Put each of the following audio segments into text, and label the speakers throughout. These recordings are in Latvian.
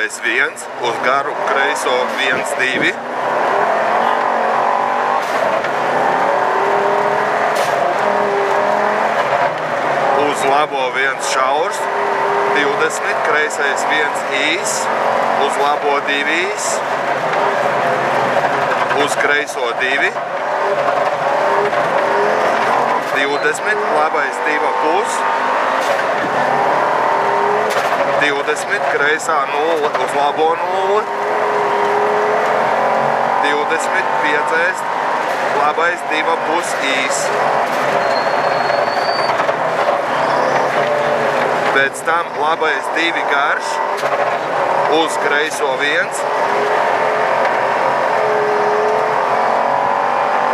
Speaker 1: labais 1, uz garu kreiso 1, 2. Uz labo 1 šaurs, 20, kreisais 1 īs, uz labo 2 īs, uz kreiso 2, 20, labais 2,5, 20, kreisā 0, uz labo 0, 20, piedzēst, labais 2,5 īs. Pēc tam labais 2 garš, uz kreiso 1,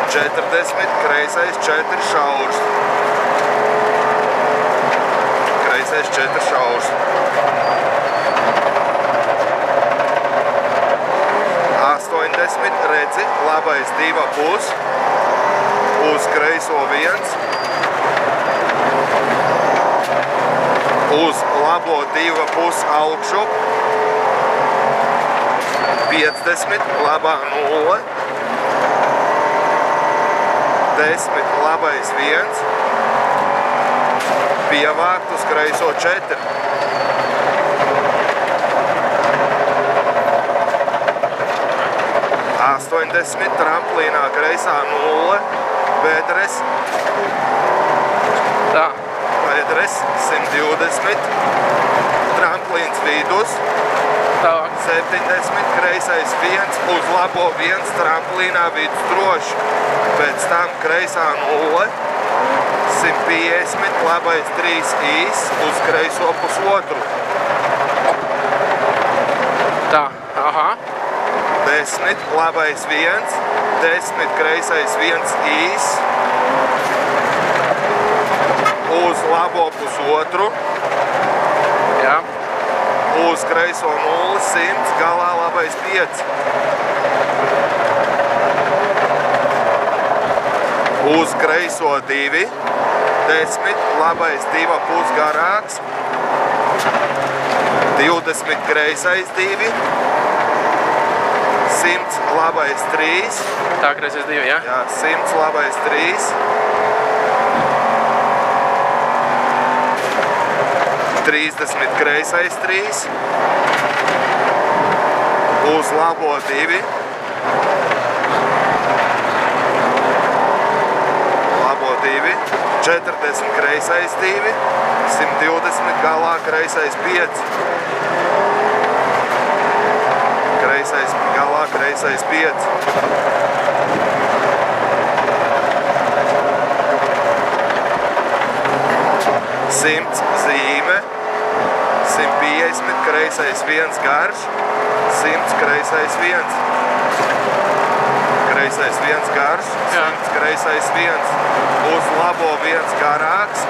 Speaker 1: 40, kreisais 4 šaurs. Kreisais 4 šaurs. 80, redzi, labais 2,5, uz kreiso 1, uz labo 2,5 augšu, 50, labā 0, 10, labais 1, pievākt uz kreiso 4. Tramplīnā kreisā 0, bedres.
Speaker 2: Tā.
Speaker 1: Bedres 120, tramplīns vidus.
Speaker 2: Tālāk.
Speaker 1: 70, kreisais 1, uz labo 1, tramplīnā vidus droši. Pēc tam kreisā 0, 150, labais 3 īs, uz kreiso 1,5.
Speaker 2: Tā, aha.
Speaker 1: 10, labais 1, 10, kreisais 1 īs, uz labo 1,5.
Speaker 2: Jā.
Speaker 1: Uz kreiso 0, 100, galā labais 5. Uz kreiso 2, 10, labais 2,5 garāks, 20, kreisais 2, 100, labais 3.
Speaker 2: Tā, kreisais 2, jā?
Speaker 1: Jā, 100, labais 3. 30, kreisais 3. Uz labo 2. Labo 2. 40, kreisais 2. 120, galā kreisais 5. Kreisais, galā kreisais 5. Simts zīme, 150, kreisais 1 garš, 100, kreisais 1. Kreisais 1 garš, 100, kreisais 1. Uz labo 1 garāks.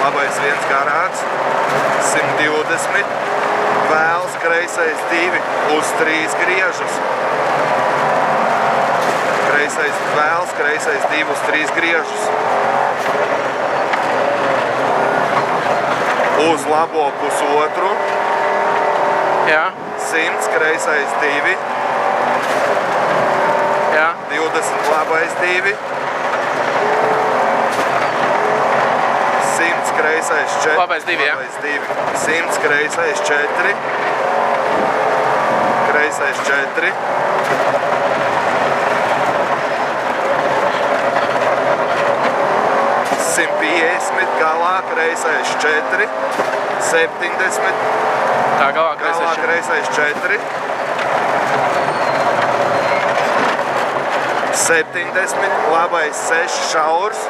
Speaker 1: Labais 1 garāks, 120. Vēls kreisais 2, uz 3 griežus. Kreisais vēls, kreisais 2 uz 3 griežus. Uz labo 1,5.
Speaker 2: Jā.
Speaker 1: 100, kreisais 2.
Speaker 2: Jā.
Speaker 1: 20, labais 2. 100, kreisais 4.
Speaker 2: Labais 2, jā.
Speaker 1: Labais 2. 100, kreisais 4. Kreisais 4. 150, galā kreisais 4, 70,
Speaker 2: Tā, galā kreisais
Speaker 1: 4, 70, labais 6 šaurs,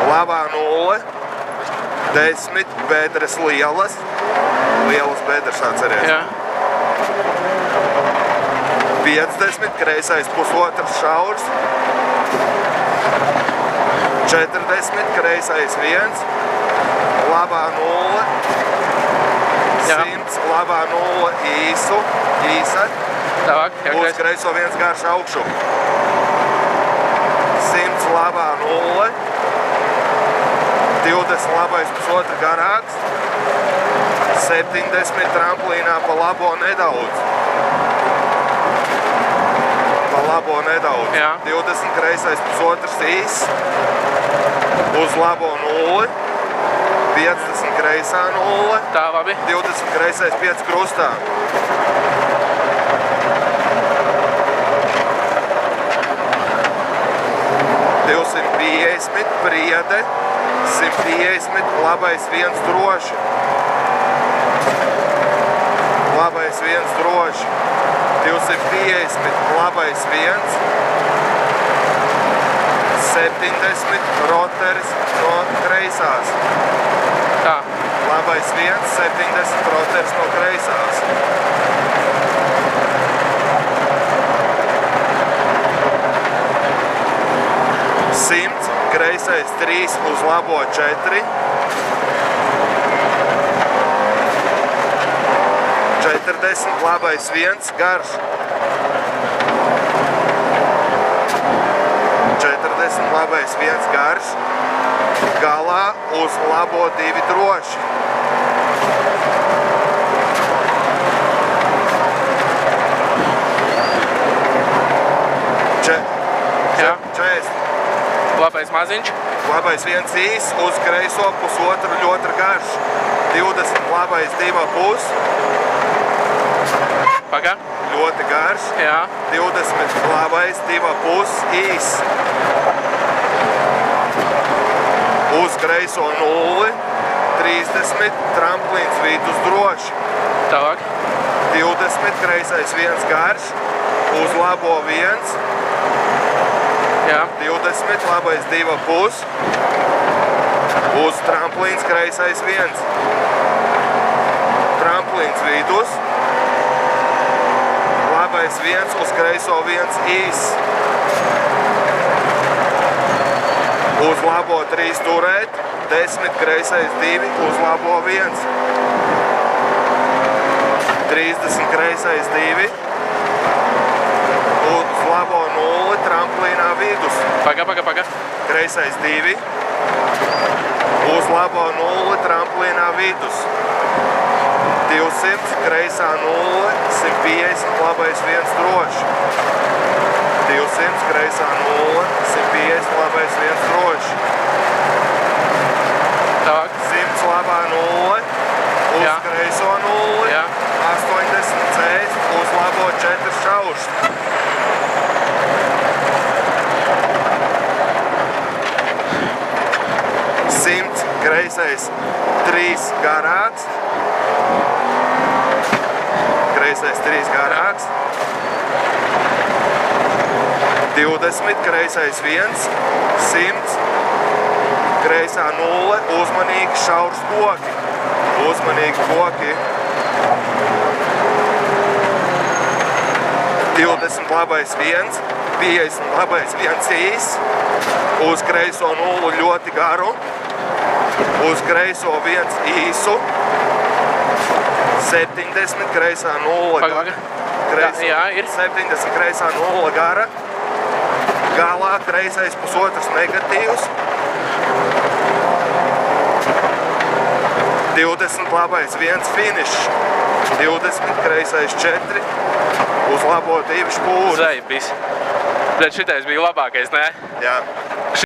Speaker 1: labā 0, 10, bedres lielas bedres atceries.
Speaker 2: Jā.
Speaker 1: 50, kreisais 1,5 šaurs, 40, kreisais 1, labā 0, 100, labā 0 īsa,
Speaker 2: Tālāk, jā,
Speaker 1: uz kreiso 1 garš augšu, 100 labā 0, 20 labais pusotra garāks, 70 tramplīnā pa labo nedaudz. Pa labo nedaudz.
Speaker 2: Jā.
Speaker 1: 20 kreisais pusotrs īs, uz labo 0, 50 kreisā 0,
Speaker 2: Tā, labi.
Speaker 1: 20 kreisais 5 krustā. Priede, 150, labais 1 droši. Labais 1 droši. 250, labais 1. 70, roteris no kreisās.
Speaker 2: Tā.
Speaker 1: Labais 1, 70, roteris no kreisās. Kreisais 3 uz labo 4. 40, labais 1, garš. 40, labais 1, garš. Galā uz labo 2 droši.
Speaker 2: Jā.
Speaker 1: 40.
Speaker 2: Labais maziņš.
Speaker 1: Labais 1 īs, uz kreiso pusotru ļoti garš. 20, labais 2,5.
Speaker 2: Pagā.
Speaker 1: Ļoti garš.
Speaker 2: Jā.
Speaker 1: 20, labais 2,5 īs. Uz kreiso 0, 30, tramplīns vidus droši.
Speaker 2: Tālāk.
Speaker 1: 20, kreisais 1 garš, uz labo 1.
Speaker 2: Jā.
Speaker 1: 20, labais 2,5. Uz tramplīns kreisais 1. Tramplīns vidus. Labais 1 uz kreiso 1 īs. Uz labo 3 turēt. 10, kreisais 2 uz labo 1. 30, kreisais 2. Uz labo 0, tramplīnā vidus.
Speaker 2: Pagā.
Speaker 1: Kreisais 2. Uz labo 0, tramplīnā vidus. 200, kreisā 0, 150, labais 1 droši. 200, kreisā 0, 150, labais 1 droši.
Speaker 2: Tālāk.
Speaker 1: 100, labā 0, uz
Speaker 2: Jā.
Speaker 1: kreiso 0,
Speaker 2: Jā.
Speaker 1: 80 cēs, uz labo 4 šaušs. 100, kreisais 3 garāks. Kreisais 3 garāks. 20, kreisais 1, 100, kreisā 0, uzmanīgi šaurs koki. Uzmanīgi koki. 20, labais 1, 50, labais 1 īs, uz kreiso 0 ļoti garu, uz kreiso 1 īsu, 70, kreisā 0 gara,
Speaker 2: Jā, ir.
Speaker 1: 70, kreisā 0 gara, galā kreisais pusotrs negatīvs, 20, labais 1 finišs, 20, kreisais 4, uz labo 2 špūri.
Speaker 2: Zaibis. Bet šitais bija labākais, ne?
Speaker 1: Jā.